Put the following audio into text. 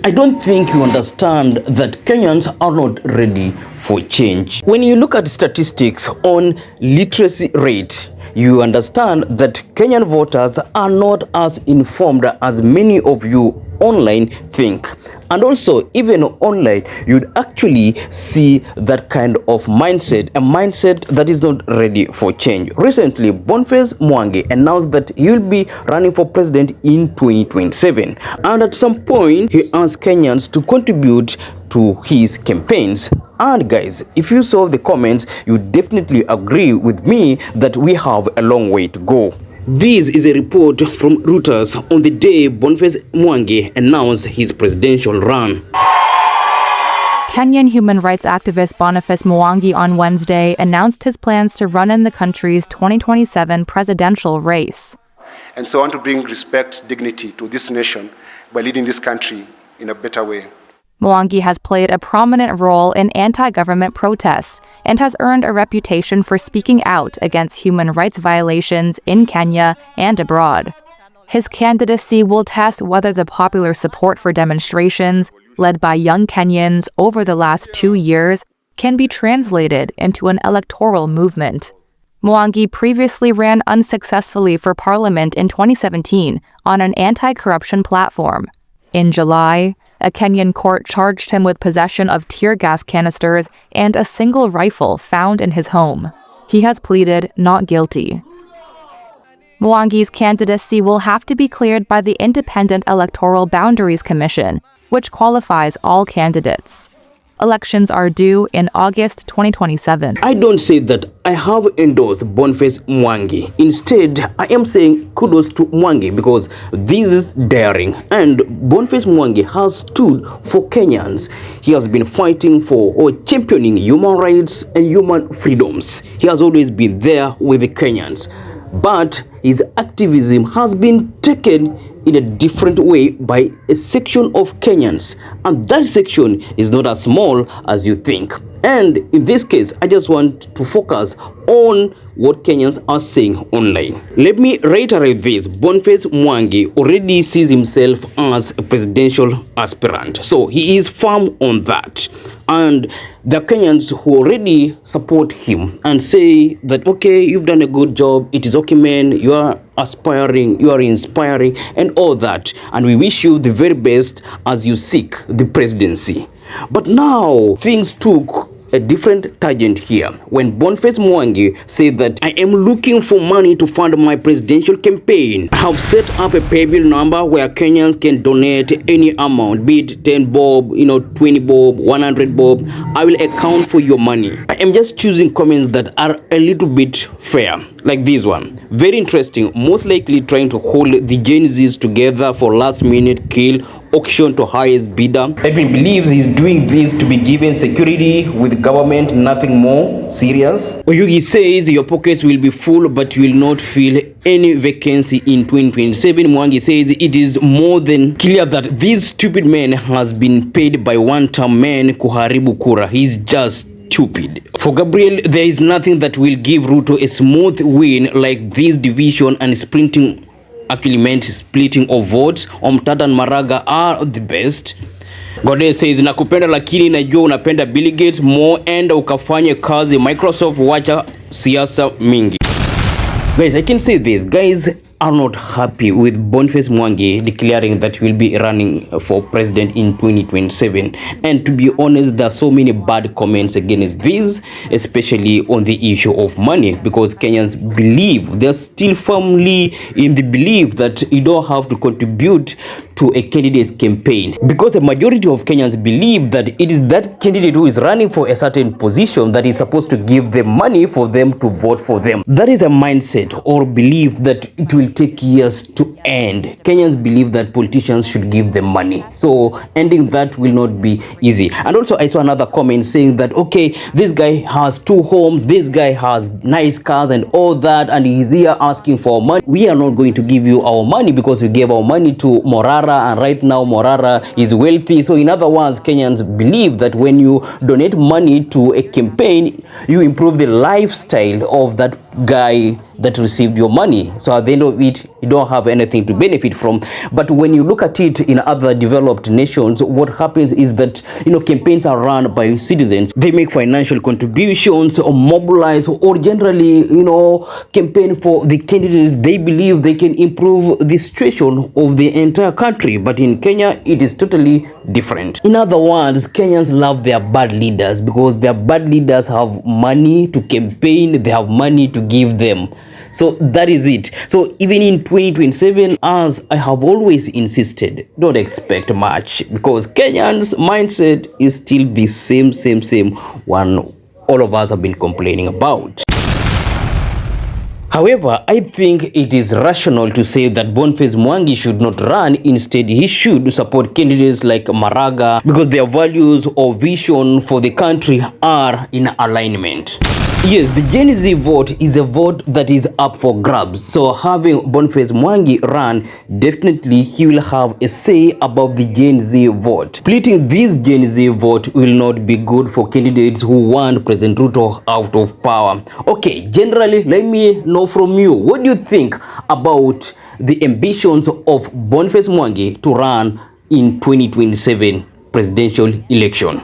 I don't think you understand that Kenyans are not ready for change. When you look at statistics on literacy rate, you understand that Kenyan voters are not as informed as many of you online think. And also, even online, you'd actually see that kind of mindset, a mindset that is not ready for change. Recently, Boniface Mwangi announced that he will be running for president in 2027. And at some point, he asked Kenyans to contribute to his campaigns. And guys, if you saw the comments, you definitely agree with me that we have a long way to go. This is a report from Reuters on the day Boniface Mwangi announced his presidential run. Kenyan human rights activist Boniface Mwangi on Wednesday announced his plans to run in the country's 2027 presidential race. And so I want to bring respect, dignity to this nation by leading this country in a better way. Mwangi has played a prominent role in anti-government protests and has earned a reputation for speaking out against human rights violations in Kenya and abroad. His candidacy will test whether the popular support for demonstrations led by young Kenyans over the last 2 years can be translated into an electoral movement. Mwangi previously ran unsuccessfully for parliament in 2017 on an anti-corruption platform. In July, a Kenyan court charged him with possession of tear gas canisters and a single rifle found in his home. He has pleaded not guilty. Mwangi's candidacy will have to be cleared by the Independent Electoral Boundaries Commission, which qualifies all candidates. Elections are due in August 2027. I don't say that I have endorsed Boniface Mwangi. Instead, I am saying kudos to Mwangi because this is daring. And Boniface Mwangi has stood for Kenyans. He has been fighting for or championing human rights and human freedoms. He has always been there with the Kenyans. But his activism has been taken in a different way by a section of Kenyans, and that section is not as small as you think. And in this case, I just want to focus on what Kenyans are saying online. Let me reiterate this. Boniface Mwangi already sees himself as a presidential aspirant, so he is firm on that. And the Kenyans who already support him and say that, okay, you've done a good job, it is okay, man, you are aspiring, you are inspiring, and all that. And we wish you the very best as you seek the presidency. But now things took a different tangent here when Boniface Mwangi said that I am looking for money to fund my presidential campaign. I have set up a paybill number where Kenyans can donate any amount, be it 10 bob, 20 bob, 100 bob. I will account for your money. I am just choosing comments that are a little bit fair, like this one. Very interesting, most likely trying to hold the Gen Zs together for last minute kill auction to highest bidder. Edwin believes he's doing this to be given security with government, nothing more serious. Oyugi says your pockets will be full but you will not feel any vacancy in 2027. Mwangi says it is more than clear that this stupid man has been paid by one-term man kuharibu kura. He's just stupid. For Gabriel, there is nothing that will give Ruto a smooth win like this division and splitting of votes. Omtata and Maraga are the best. Gode says nakupenda lakini najua unapenda Bill Gates more, enda ukafanye kazi Microsoft, wacha siasa mingi. Guys, I can say this. Guys are not happy with Boniface Mwangi declaring that he will be running for president in 2027. And to be honest, there are so many bad comments against this, especially on the issue of money, because Kenyans believe, they're still firmly in the belief that you don't have to contribute to a candidate's campaign, because the majority of Kenyans believe that it is that candidate who is running for a certain position that is supposed to give them money for them to vote for them. That is a mindset or belief that it will take years to end. Kenyans believe that politicians should give them money, so ending that will not be easy. And also I saw another comment saying that, okay, this guy has 2 homes, this guy has nice cars and all that, and he's here asking for money. We are not going to give you our money because we gave our money to Morara, and right now Morara is wealthy. So in other words, Kenyans believe that when you donate money to a campaign, you improve the lifestyle of that guy that received your money. So at the end of it, you don't have anything to benefit from. But when you look at it in other developed nations, what happens is that, campaigns are run by citizens. They make financial contributions or mobilize or generally, campaign for the candidates they believe they can improve the situation of the entire country. But in Kenya, it is totally different. In other words, Kenyans love their bad leaders because their bad leaders have money to campaign, they have money to give them. So that is it. So even in 2027, as I have always insisted, don't expect much because Kenyans' mindset is still the same one all of us have been complaining about. However, I think it is rational to say that Boniface Mwangi should not run. Instead, he should support candidates like Maraga because their values or vision for the country are in alignment. Yes, the Gen Z vote is a vote that is up for grabs. So having Boniface Mwangi run, definitely he will have a say about the Gen Z vote. Splitting this Gen Z vote will not be good for candidates who want President Ruto out of power. Okay, generally, let me know from you, what do you think about the ambitions of Boniface Mwangi to run in 2027 presidential election?